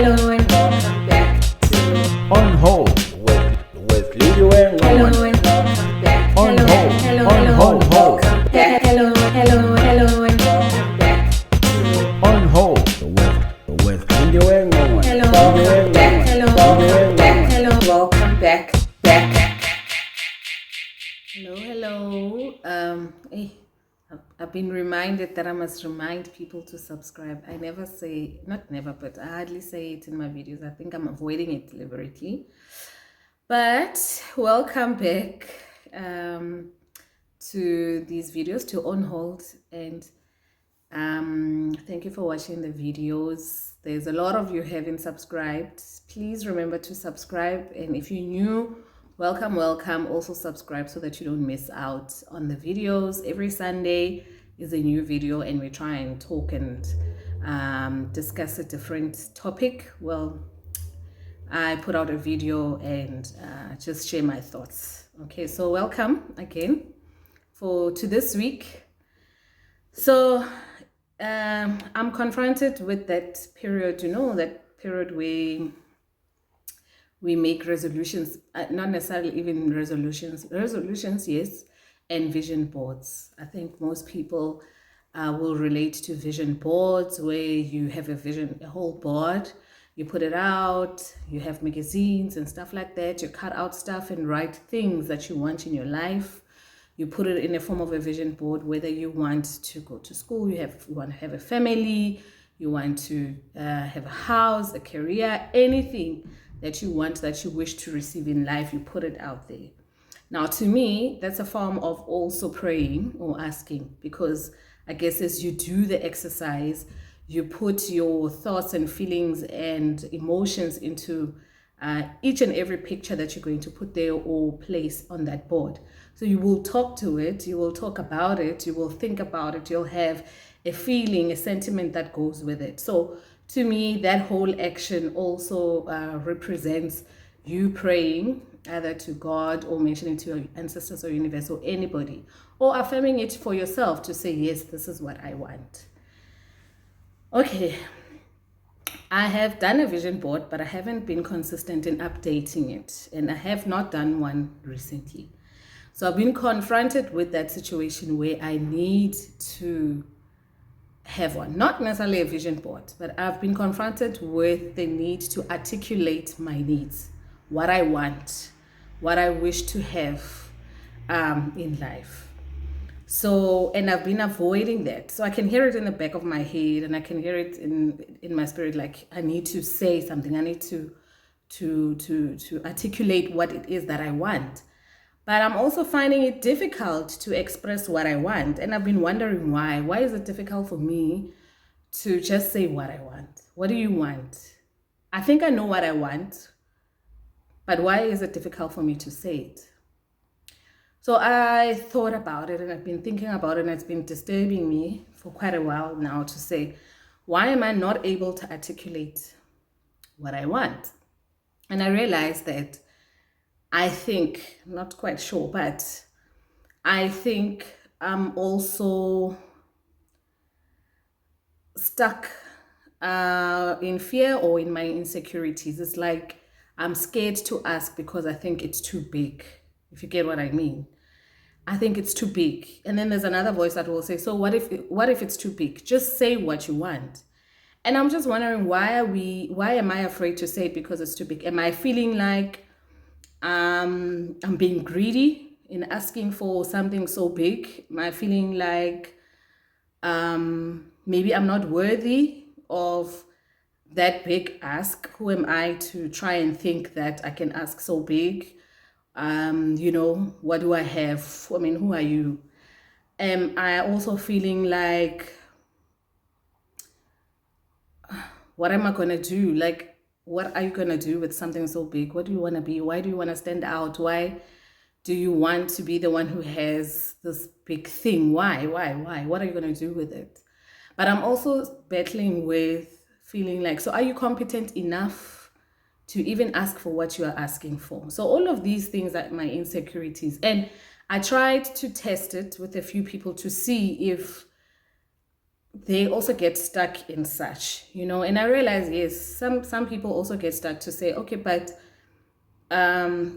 Hello and welcome back to On Hold with Lidio and Hello Roman. and welcome back. On Hello, hold, hello, on hello, hold, hold. welcome back. Hello and welcome back to On Hold with Lidio and Roman. Hello, Lidio welcome and back. Roman. Hello, Lidio welcome and back. Roman. Hello, welcome back. Hello. I've been reminded that I must remind people to subscribe. I never say, not never, but I hardly say it in my videos. I think I'm avoiding it deliberately. But welcome back to these videos, to On Hold, and thank you for watching the videos. There's a lot of you haven't subscribed. Please remember to subscribe, and if you're new, welcome. Also subscribe so that you don't miss out on the videos. Every Sunday is a new video, and we try and talk and discuss a different topic. Well, I put out a video and just share my thoughts. Okay, so welcome again to this week. So I'm confronted with that period, that period where we make resolutions, not necessarily even resolutions, yes, and vision boards. I think most people will relate to vision boards, where you have a whole board, you put it out, you have magazines and stuff like that, you cut out stuff and write things that you want in your life. You put it in the form of a vision board, whether you want to go to school, you want to have a family, you want to have a house, a career, anything that you want, that you wish to receive in life, you put it out there. Now, to me, that's a form of also praying or asking, because I guess as you do the exercise, you put your thoughts and feelings and emotions into each and every picture that you're going to put there or place on that board. So you will talk to it, you will talk about it, you will think about it, you'll have a feeling, a sentiment that goes with it. So to me, that whole action also represents you praying either to God or mentioning to your ancestors or universe or anybody, or affirming it for yourself to say, yes, this is what I want. Okay, I have done a vision board, but I haven't been consistent in updating it, and I have not done one recently. So I've been confronted with that situation where I need to have one, not necessarily a vision board, but I've been confronted with the need to articulate my needs, what I want, what I wish to have in life. So, and I've been avoiding that. So I can hear it in the back of my head, and I can hear it in my spirit, like I need to say something. I need to articulate what it is that I want. But I'm also finding it difficult to express what I want. And I've been wondering why. Why is it difficult for me to just say what I want? What do you want? I think I know what I want, but why is it difficult for me to say it? So I thought about it, and I've been thinking about it, and it's been disturbing me for quite a while now to say, why am I not able to articulate what I want? And I realized that I think, I'm not quite sure, but I think I'm also stuck in fear or in my insecurities. It's like I'm scared to ask because I think it's too big, if you get what I mean. I think it's too big. And then there's another voice that will say, so what if it's too big? Just say what you want. And I'm just wondering, why am I afraid to say it because it's too big? Am I feeling like I'm being greedy in asking for something so big? Am I feeling like maybe I'm not worthy of that big ask? Who am I to try and think that I can ask so big? What do I have? I mean, who are you? Am I also feeling like, what am I going to do? Like, what are you going to do with something so big? What do you want to be? Why do you want to stand out? Why do you want to be the one who has this big thing? Why? What are you going to do with it? But I'm also battling with feeling like, so are you competent enough to even ask for what you are asking for? So all of these things are my insecurities. And I tried to test it with a few people to see if they also get stuck in such, and I realize, yes, some people also get stuck to say, okay, but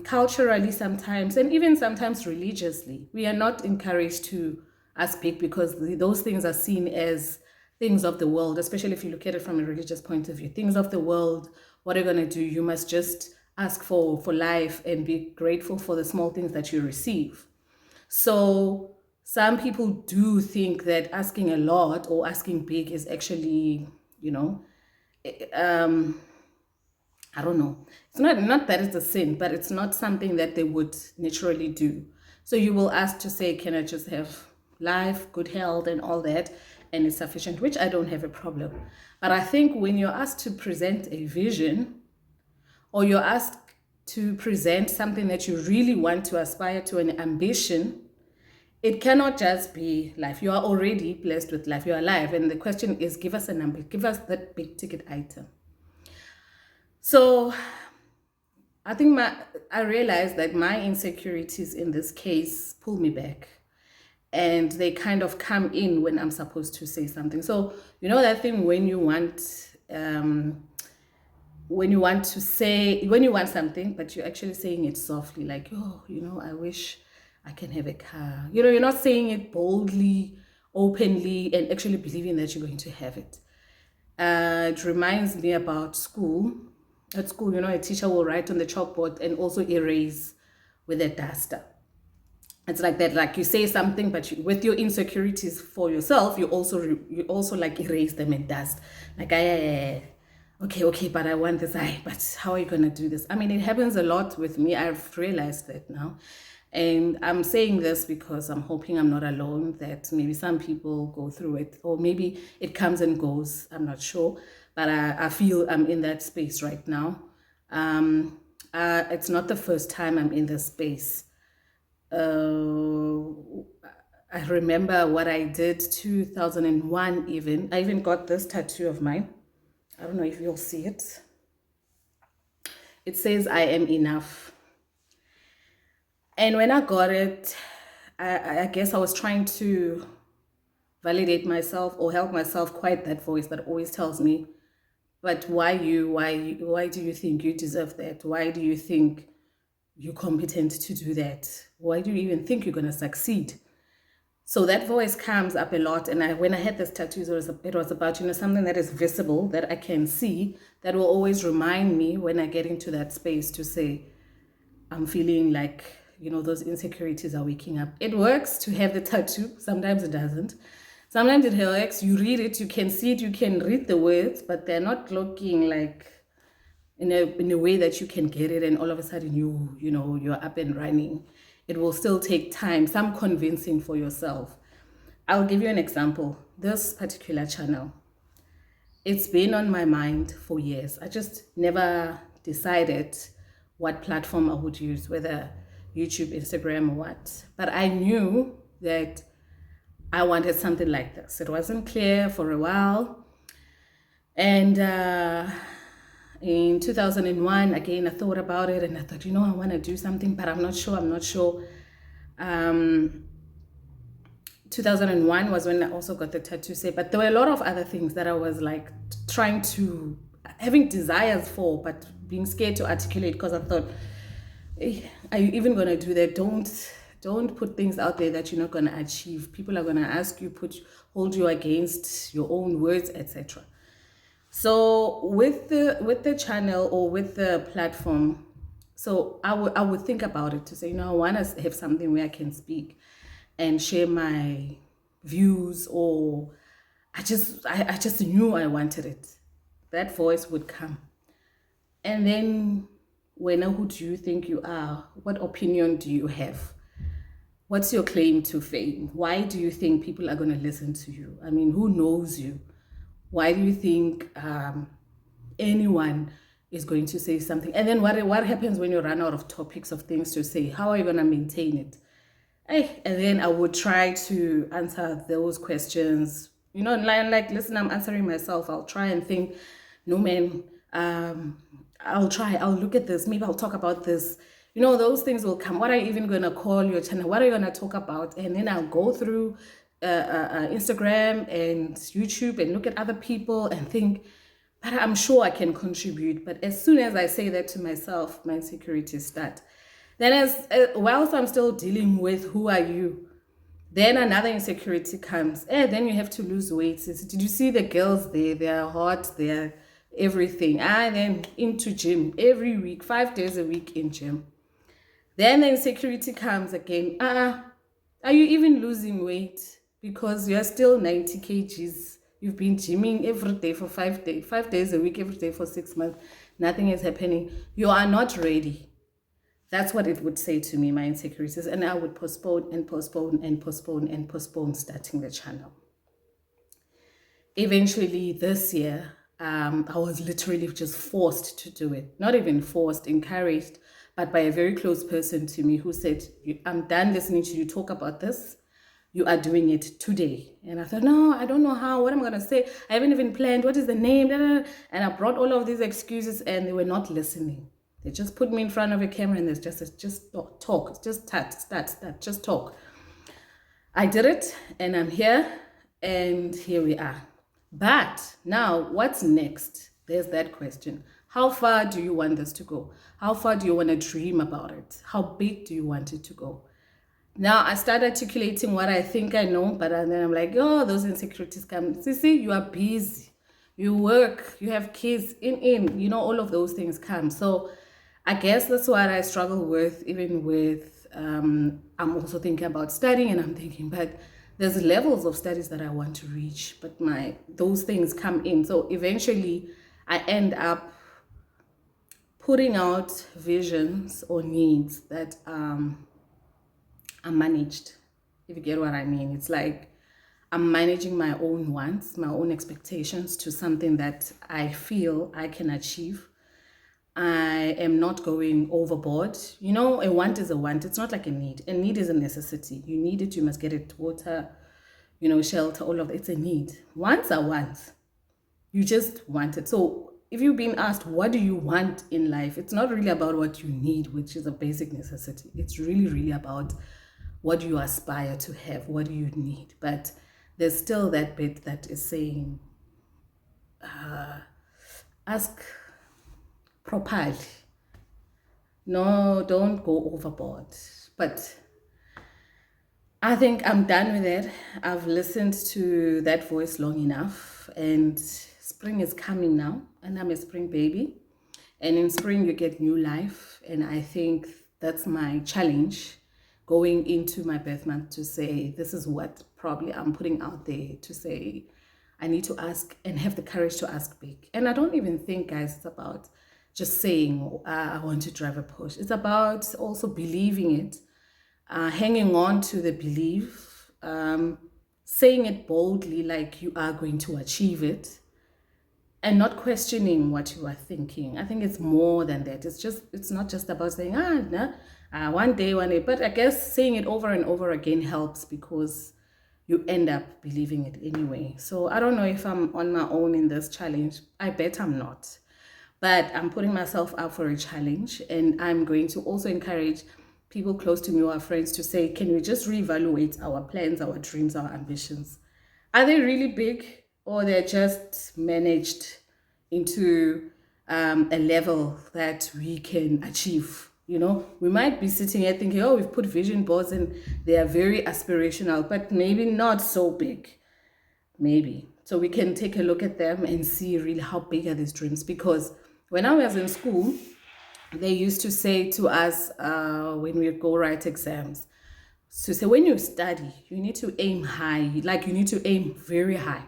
culturally sometimes, and even sometimes religiously, we are not encouraged to ask big because those things are seen as things of the world, especially if you look at it from a religious point of view. Things of the world, what are you going to do? You must just ask for life and be grateful for the small things that you receive. So some people do think that asking a lot or asking big is actually, you know, I don't know. It's not that it's a sin, but it's not something that they would naturally do. So you will ask to say, can I just have life, good health, and all that, and it's sufficient, which I don't have a problem. But I think when you're asked to present a vision, or you're asked to present something that you really want to aspire to, an ambition, it cannot just be life. You are already blessed with life. You're alive. And the question is, give us a number, give us that big ticket item. So I think I realized that my insecurities in this case pull me back, and they kind of come in when I'm supposed to say something. So that thing when you want to say, when you want something, but you're actually saying it softly, like, oh, I wish I can have a car. You're not saying it boldly, openly, and actually believing that you're going to have it. It reminds me about school. At school, a teacher will write on the chalkboard and also erase with a duster. It's like that, like you say something, but with your insecurities for yourself, you also like erase them and dust. Like, okay, but I want this. But how are you gonna do this? I mean, it happens a lot with me. I've realized that now. And I'm saying this because I'm hoping I'm not alone, that maybe some people go through it, or maybe it comes and goes. I'm not sure. But I feel I'm in that space right now. It's not the first time I'm in this space. I remember what I did 2001 even. I even got this tattoo of mine. I don't know if you'll see it. It says, I am enough. And when I got it, I guess I was trying to validate myself or help myself quiet that voice that always tells me, but why you? Why do you think you deserve that? Why do you think you're competent to do that? Why do you even think you're going to succeed? So that voice comes up a lot. And when I had this tattoo, it was about, something that is visible, that I can see, that will always remind me when I get into that space to say, I'm feeling like, those insecurities are waking up. It works to have the tattoo. Sometimes it doesn't. Sometimes it works. You read it, you can see it, you can read the words, but they're not looking like in a way that you can get it, and all of a sudden you're up and running. It will still take time, some convincing for yourself. I'll give you an example. This particular channel, it's been on my mind for years. I just never decided what platform I would use, whether YouTube, Instagram, or what. But I knew that I wanted something like this. It wasn't clear for a while. And in 2001, again, I thought about it and I thought, I want to do something, but I'm not sure. 2001 was when I also got the tattoo set, but there were a lot of other things that I was like having desires for, but being scared to articulate, because I thought, are you even going to do that? Don't put things out there that you're not going to achieve. People are going to ask you, hold you against your own words, etc. So with the channel or with the platform, so I would think about it to say, I want to have something where I can speak and share my views, or I just knew I wanted it. That voice would come. And then, who do you think you are? What opinion do you have? What's your claim to fame? Why do you think people are going to listen to you? I mean, who knows you? Why do you think anyone is going to say something? And then what happens when you run out of topics of things to say? How are you going to maintain it? And then I would try to answer those questions. Like, listen, I'm answering myself. I'll try and think, no, man, I'll look at this. Maybe I'll talk about this. Those things will come. What are you even going to call your channel? What are you going to talk about? And then I'll go through Instagram and YouTube and look at other people and think, but I'm sure I can contribute. But as soon as I say that to myself, my insecurities start. Then, whilst I'm still dealing with who are you, then another insecurity comes. Then you have to lose weight. Did you see the girls there? They are hot. They are everything. Then into gym every week, 5 days a week in gym. Then the insecurity comes again. Are you even losing weight? Because you're still 90 kgs. You've been gymming every day for 5 days, 5 days a week, every day for 6 months. Nothing is happening. You are not ready. That's what it would say to me, my insecurities. And I would postpone and postpone and postpone and postpone starting the channel. Eventually this year, I was literally just forced to do it. Not even forced, encouraged, but by a very close person to me who said, I'm done listening to you talk about this. You are doing it today. And I thought, no, I don't know how. What am I going to say? I haven't even planned. What is the name? And I brought all of these excuses and they were not listening. They just put me in front of a camera and there's just talk. Just start, just talk. I did it and I'm here and here we are. But now what's next? There's that question. How far do you want this to go? How far do you want to dream about it? How big do you want it to go? Now I start articulating what I think I know, but then I'm like, oh, those insecurities come. See, you are busy. You work, you have kids, all of those things come. So I guess that's what I struggle with, even with, I'm also thinking about studying and I'm thinking, but there's levels of studies that I want to reach, but those things come in. So eventually I end up putting out visions or needs that are managed, if you get what I mean. It's like I'm managing my own wants, my own expectations to something that I feel I can achieve. I am not going overboard. A want is a want. It's not like a need. A need is a necessity. You need it, you must get it, water, shelter, all of it. It's a need. Wants are wants. You just want it. So if you've been asked, what do you want in life? It's not really about what you need, which is a basic necessity. It's really, really about what do you aspire to have? What do you need? But there's still that bit that is saying, ask properly. No, don't go overboard. But I think I'm done with it. I've listened to that voice long enough, and spring is coming now, and I'm a spring baby. And in spring, you get new life. And I think that's my challenge going into my birth month, to say, this is what probably I'm putting out there, to say, I need to ask and have the courage to ask big. And I don't even think, guys, it's about just saying, I want to drive a Porsche. It's about also believing it, hanging on to the belief, saying it boldly like you are going to achieve it, and not questioning what you are thinking. I think it's more than that. It's not just about saying, one day, but I guess saying it over and over again helps, because you end up believing it anyway. So I don't know if I'm on my own in this challenge. I bet I'm not. But I'm putting myself up for a challenge, and I'm going to also encourage people close to me or our friends to say, can we just reevaluate our plans, our dreams, our ambitions? Are they really big, or they're just managed into a level that we can achieve? We might be sitting here thinking, oh, we've put vision boards and they are very aspirational, but maybe not so big. Maybe. So we can take a look at them and see really how big are these dreams. Because when I was in school, they used to say to us when we go write exams, to say, when you study, you need to aim high, like you need to aim very high.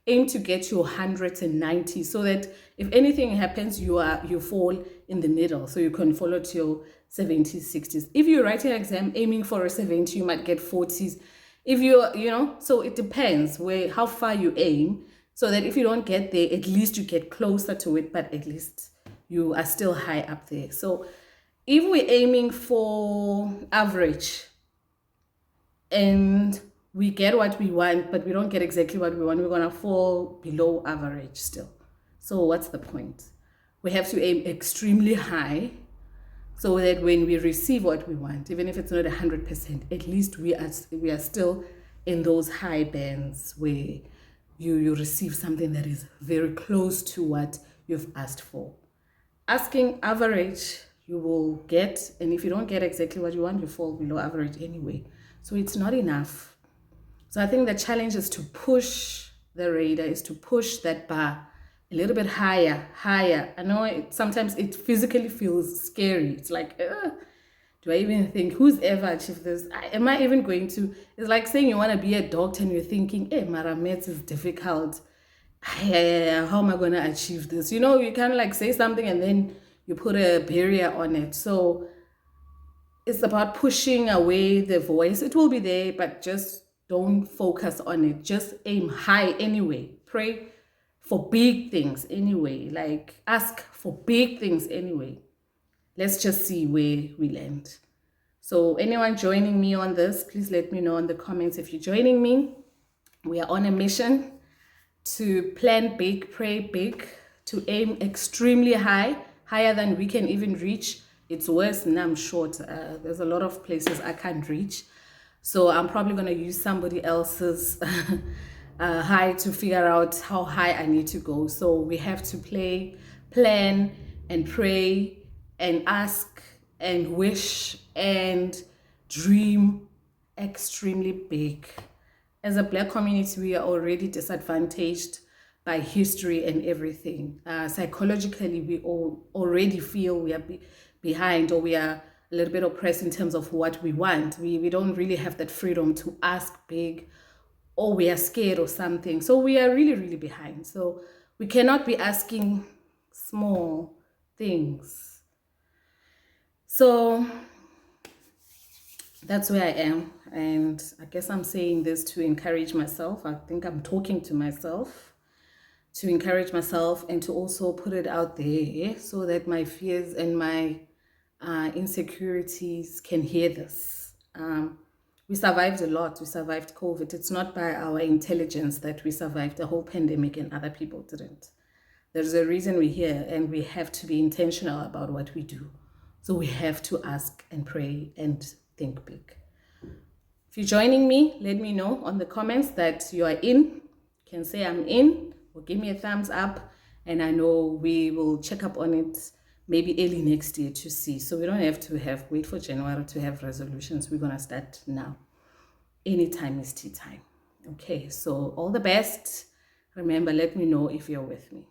Aim to get your 190, so that if anything happens, you fall in the middle, so you can follow to your 70s, 60s. If you write an exam aiming for a 70, you might get 40s. If so it depends how far you aim, so that if you don't get there, at least you get closer to it, but at least you are still high up there. So if we're aiming for average and we get what we want, but we don't get exactly what we want, we're going to fall below average still. So what's the point? We have to aim extremely high, so that when we receive what we want, even if it's not 100%, at least we are still in those high bands where you receive something that is very close to what you've asked for. Asking average, you will get, and if you don't get exactly what you want, you fall below average anyway. So it's not enough. So I think the challenge is to push the radar, is to push that bar a little bit higher. I know sometimes it physically feels scary. It's like, do I even think, who's ever achieved this? Am I even going to? It's like saying you want to be a doctor and you're thinking, hey, Maramets is difficult. How am I going to achieve this? You kind of like say something and then you put a barrier on it. So it's about pushing away the voice. It will be there, but just don't focus on it. Just aim high anyway. Pray for big things anyway. Like ask for big things anyway. Let's just see where we land. So anyone joining me on this, please let me know in the comments if you're joining me. We are on a mission to plan big, pray big, to aim extremely high, higher than we can even reach. It's worse and I'm short. There's a lot of places I can't reach. So I'm probably going to use somebody else's high to figure out how high I need to go. So we have to plan and pray and ask and wish and dream extremely big. As a Black community, we are already disadvantaged by history and everything. Psychologically, we all already feel we are behind, or we are a little bit oppressed in terms of what we want. We don't really have that freedom to ask big, or we are scared or something. So we are really, really behind. So we cannot be asking small things. So that's where I am. And I guess I'm saying this to encourage myself. I think I'm talking to myself to encourage myself and to also put it out there so that my fears and my insecurities can hear this. We survived a lot. We survived COVID. It's not by our intelligence that we survived the whole pandemic and other people didn't. There's a reason we're here, and we have to be intentional about what we do. So we have to ask and pray and think big. If you're joining me, let me know on the comments that you are in. You can say I'm in, or give me a thumbs up, and I know we will check up on it maybe early next year to see. So we don't have to wait for January to have resolutions. We're going to start now. Anytime is tea time. Okay, so all the best. Remember, let me know if you're with me.